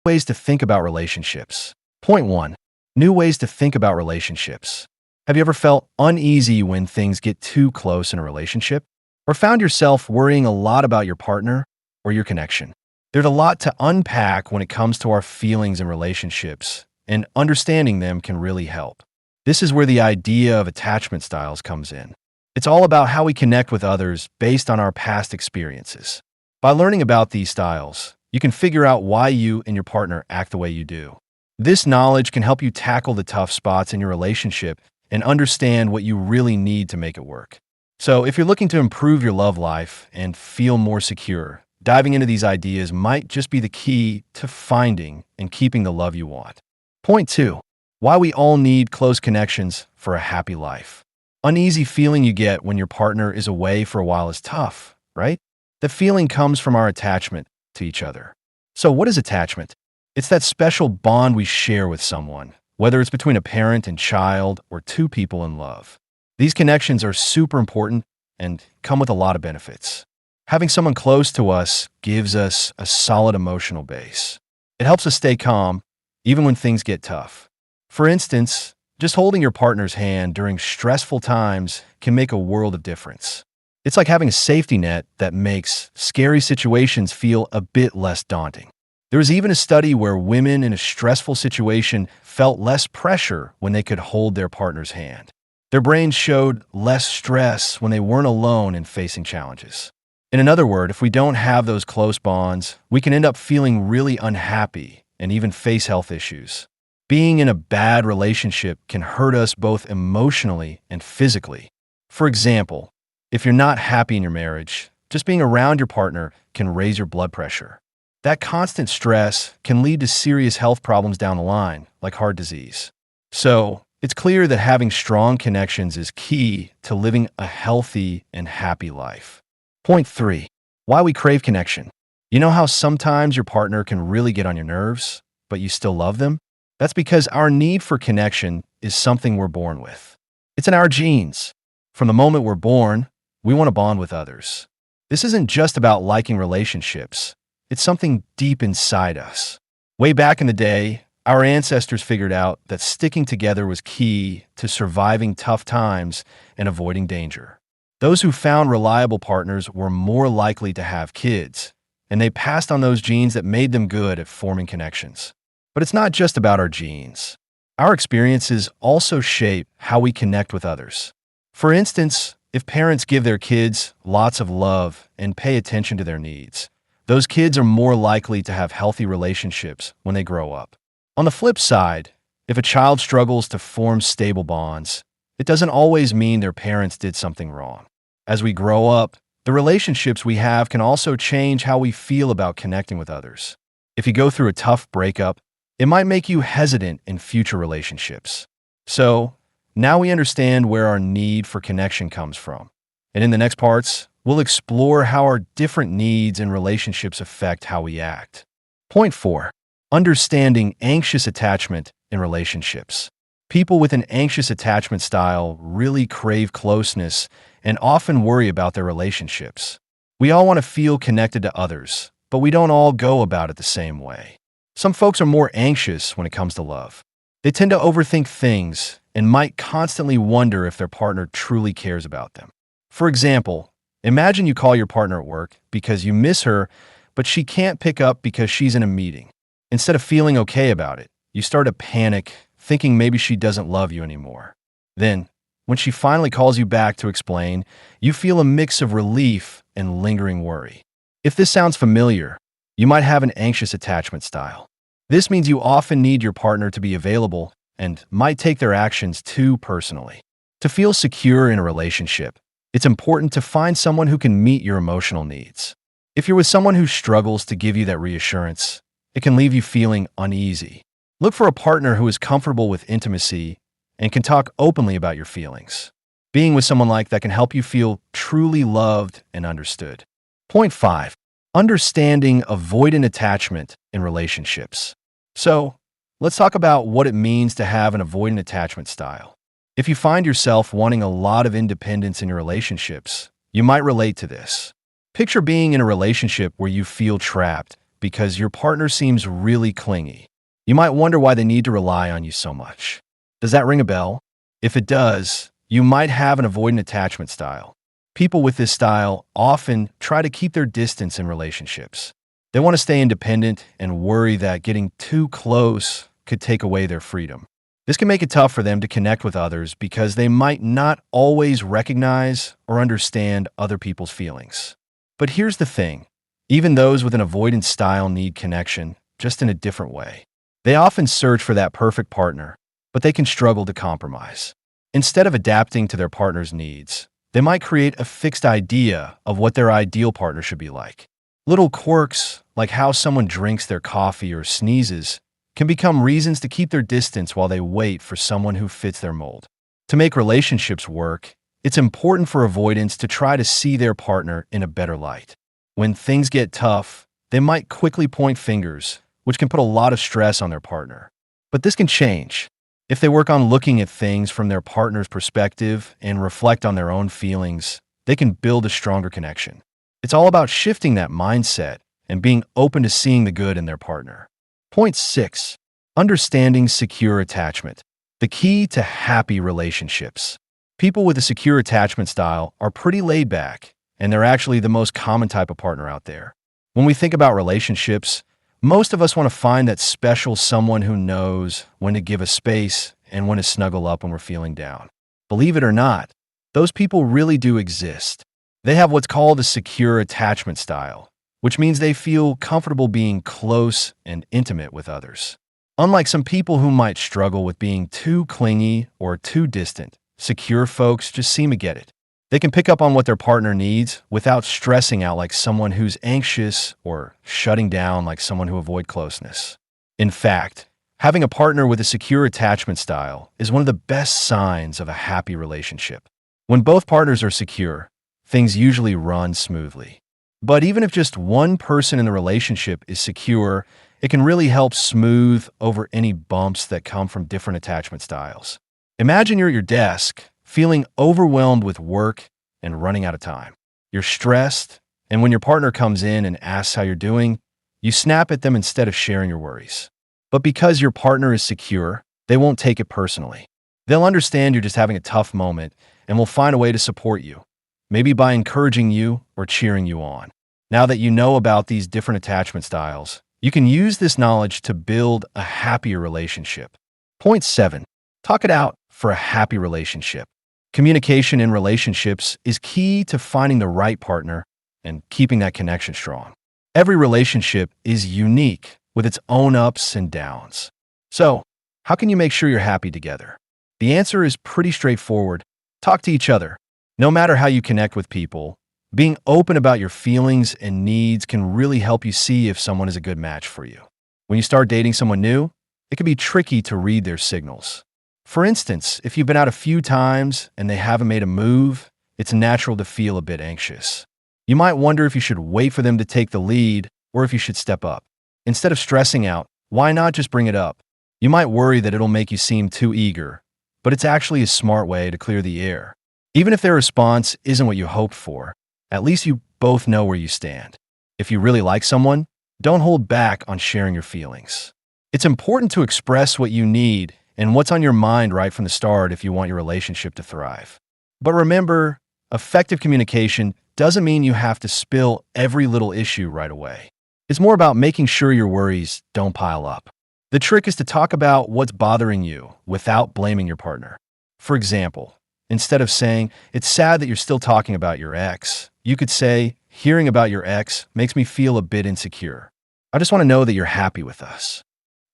Ways to think about relationships. Point 1. New ways to think about relationships. Have you ever felt uneasy when things get too close in a relationship? Or found yourself worrying a lot about your partner or your connection? There's a lot to unpack when it comes to our feelings in relationships, and understanding them can really help. This is where the idea of attachment styles comes in. It's all about how we connect with others based on our past experiences. By learning about these styles, you can figure out why you and your partner act the way you do. This knowledge can help you tackle the tough spots in your relationship and understand what you really need to make it work. So, if you're looking to improve your love life and feel more secure, diving into these ideas might just be the key to finding and keeping the love you want. Point 2. Why we all need close connections for a happy life. Uneasy feeling you get when your partner is away for a while is tough, right? The feeling comes from our attachment to each other. So what is attachment? It's that special bond we share with someone, whether it's between a parent and child or two people in love. These connections are super important and come with a lot of benefits. Having someone close to us gives us a solid emotional base. It helps us stay calm, even when things get tough. For instance, just holding your partner's hand during stressful times can make a world of difference. It's like having a safety net that makes scary situations feel a bit less daunting. There was even a study where women in a stressful situation felt less pressure when they could hold their partner's hand. Their brains showed less stress when they weren't alone in facing challenges. In another word, if we don't have those close bonds, we can end up feeling really unhappy and even face health issues. Being in a bad relationship can hurt us both emotionally and physically. For example, if you're not happy in your marriage, just being around your partner can raise your blood pressure. That constant stress can lead to serious health problems down the line, like heart disease. So, it's clear that having strong connections is key to living a healthy and happy life. Point 3. Why we crave connection. You know how sometimes your partner can really get on your nerves, but you still love them? That's because our need for connection is something we're born with. It's in our genes. From the moment we're born, we want to bond with others. This isn't just about liking relationships. It's something deep inside us. Way back in the day, our ancestors figured out that sticking together was key to surviving tough times and avoiding danger. Those who found reliable partners were more likely to have kids, and they passed on those genes that made them good at forming connections. But it's not just about our genes. Our experiences also shape how we connect with others. For instance, if parents give their kids lots of love and pay attention to their needs, those kids are more likely to have healthy relationships when they grow up. On the flip side, if a child struggles to form stable bonds, it doesn't always mean their parents did something wrong. As we grow up, the relationships we have can also change how we feel about connecting with others. If you go through a tough breakup, it might make you hesitant in future relationships. So, now we understand where our need for connection comes from. And in the next parts, we'll explore how our different needs and relationships affect how we act. Point 4. Understanding anxious attachment in relationships. People with an anxious attachment style really crave closeness and often worry about their relationships. We all want to feel connected to others, but we don't all go about it the same way. Some folks are more anxious when it comes to love. They tend to overthink things and might constantly wonder if their partner truly cares about them. For example, imagine you call your partner at work because you miss her, but she can't pick up because she's in a meeting. Instead of feeling okay about it, you start to panic, thinking maybe she doesn't love you anymore. Then, when she finally calls you back to explain, you feel a mix of relief and lingering worry. If this sounds familiar, you might have an anxious attachment style. This means you often need your partner to be available and might take their actions too personally. To feel secure in a relationship, it's important to find someone who can meet your emotional needs. If you're with someone who struggles to give you that reassurance, it can leave you feeling uneasy. Look for a partner who is comfortable with intimacy and can talk openly about your feelings. Being with someone like that can help you feel truly loved and understood. Point 5. Understanding avoidant attachment in relationships. So, let's talk about what it means to have an avoidant attachment style. If you find yourself wanting a lot of independence in your relationships, you might relate to this. Picture being in a relationship where you feel trapped because your partner seems really clingy. You might wonder why they need to rely on you so much. Does that ring a bell? If it does, you might have an avoidant attachment style. People with this style often try to keep their distance in relationships. They want to stay independent and worry that getting too close could take away their freedom. This can make it tough for them to connect with others because they might not always recognize or understand other people's feelings. But here's the thing. Even those with an avoidant style need connection, just in a different way. They often search for that perfect partner, but they can struggle to compromise. Instead of adapting to their partner's needs, they might create a fixed idea of what their ideal partner should be like. Little quirks, like how someone drinks their coffee or sneezes, can become reasons to keep their distance while they wait for someone who fits their mold. To make relationships work, it's important for avoidants to try to see their partner in a better light. When things get tough, they might quickly point fingers, which can put a lot of stress on their partner. But this can change. If they work on looking at things from their partner's perspective and reflect on their own feelings, they can build a stronger connection. It's all about shifting that mindset and being open to seeing the good in their partner. Point 6. Understanding secure attachment. The key to happy relationships. People with a secure attachment style are pretty laid back, and they're actually the most common type of partner out there. When we think about relationships, most of us want to find that special someone who knows when to give us space and when to snuggle up when we're feeling down. Believe it or not, those people really do exist. They have what's called a secure attachment style, which means they feel comfortable being close and intimate with others. Unlike some people who might struggle with being too clingy or too distant, secure folks just seem to get it. They can pick up on what their partner needs without stressing out like someone who's anxious or shutting down like someone who avoids closeness. In fact, having a partner with a secure attachment style is one of the best signs of a happy relationship. When both partners are secure, things usually run smoothly. But even if just one person in the relationship is secure, it can really help smooth over any bumps that come from different attachment styles. Imagine you're at your desk, feeling overwhelmed with work and running out of time. You're stressed, and when your partner comes in and asks how you're doing, you snap at them instead of sharing your worries. But because your partner is secure, they won't take it personally. They'll understand you're just having a tough moment and will find a way to support you, maybe by encouraging you or cheering you on. Now that you know about these different attachment styles, you can use this knowledge to build a happier relationship. Point 7. Talk it out for a happy relationship. Communication in relationships is key to finding the right partner and keeping that connection strong. Every relationship is unique with its own ups and downs. So, how can you make sure you're happy together? The answer is pretty straightforward. Talk to each other. No matter how you connect with people, being open about your feelings and needs can really help you see if someone is a good match for you. When you start dating someone new, it can be tricky to read their signals. For instance, if you've been out a few times and they haven't made a move, it's natural to feel a bit anxious. You might wonder if you should wait for them to take the lead or if you should step up. Instead of stressing out, why not just bring it up? You might worry that it'll make you seem too eager, but it's actually a smart way to clear the air. Even if their response isn't what you hoped for, at least you both know where you stand. If you really like someone, don't hold back on sharing your feelings. It's important to express what you need and what's on your mind right from the start if you want your relationship to thrive. But remember, effective communication doesn't mean you have to spill every little issue right away. It's more about making sure your worries don't pile up. The trick is to talk about what's bothering you without blaming your partner. For example, instead of saying, "It's sad that you're still talking about your ex," you could say, "Hearing about your ex makes me feel a bit insecure. I just want to know that you're happy with us."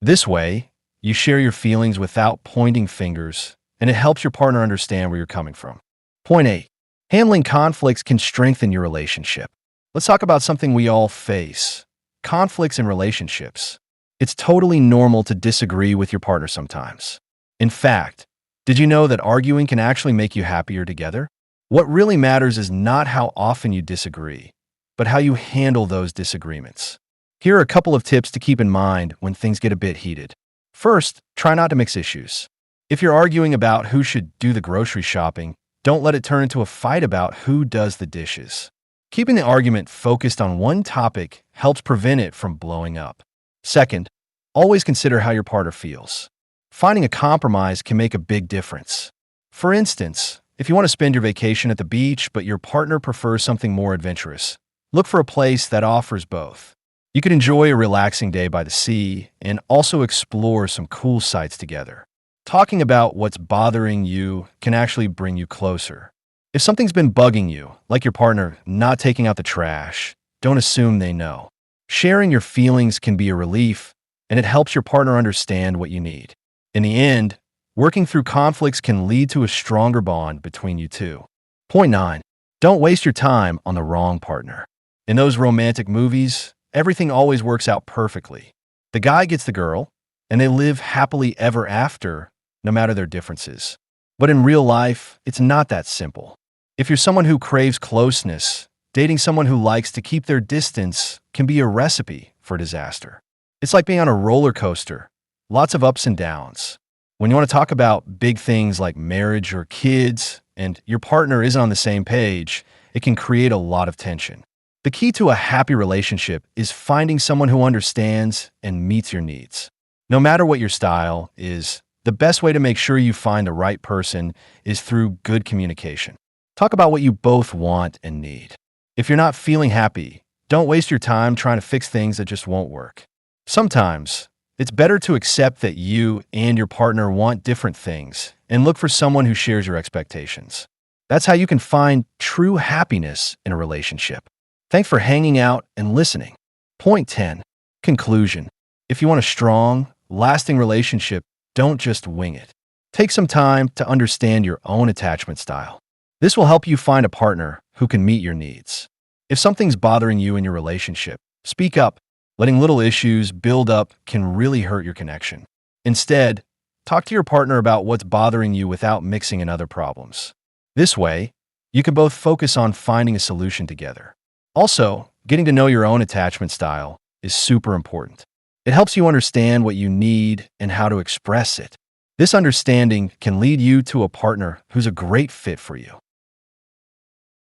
This way, you share your feelings without pointing fingers, and it helps your partner understand where you're coming from. Point 8. Handling conflicts can strengthen your relationship. Let's talk about something we all face: conflicts in relationships. It's totally normal to disagree with your partner sometimes. In fact, did you know that arguing can actually make you happier together? What really matters is not how often you disagree, but how you handle those disagreements. Here are a couple of tips to keep in mind when things get a bit heated. First, try not to mix issues. If you're arguing about who should do the grocery shopping, don't let it turn into a fight about who does the dishes. Keeping the argument focused on one topic helps prevent it from blowing up. Second, always consider how your partner feels. Finding a compromise can make a big difference. For instance, if you want to spend your vacation at the beach but your partner prefers something more adventurous, look for a place that offers both. You could enjoy a relaxing day by the sea and also explore some cool sights together. Talking about what's bothering you can actually bring you closer. If something's been bugging you, like your partner not taking out the trash, don't assume they know. Sharing your feelings can be a relief, and it helps your partner understand what you need. In the end, working through conflicts can lead to a stronger bond between you two. Point 9. Don't waste your time on the wrong partner. In those romantic movies, everything always works out perfectly. The guy gets the girl, and they live happily ever after, no matter their differences. But in real life, it's not that simple. If you're someone who craves closeness, dating someone who likes to keep their distance can be a recipe for disaster. It's like being on a roller coaster, lots of ups and downs. When you want to talk about big things like marriage or kids, and your partner isn't on the same page, it can create a lot of tension. The key to a happy relationship is finding someone who understands and meets your needs. No matter what your style is, the best way to make sure you find the right person is through good communication. Talk about what you both want and need. If you're not feeling happy, don't waste your time trying to fix things that just won't work. Sometimes, it's better to accept that you and your partner want different things and look for someone who shares your expectations. That's how you can find true happiness in a relationship. Thanks for hanging out and listening. Point 10. Conclusion. If you want a strong, lasting relationship, don't just wing it. Take some time to understand your own attachment style. This will help you find a partner who can meet your needs. If something's bothering you in your relationship, speak up. Letting little issues build up can really hurt your connection. Instead, talk to your partner about what's bothering you without mixing in other problems. This way, you can both focus on finding a solution together. Also, getting to know your own attachment style is super important. It helps you understand what you need and how to express it. This understanding can lead you to a partner who's a great fit for you.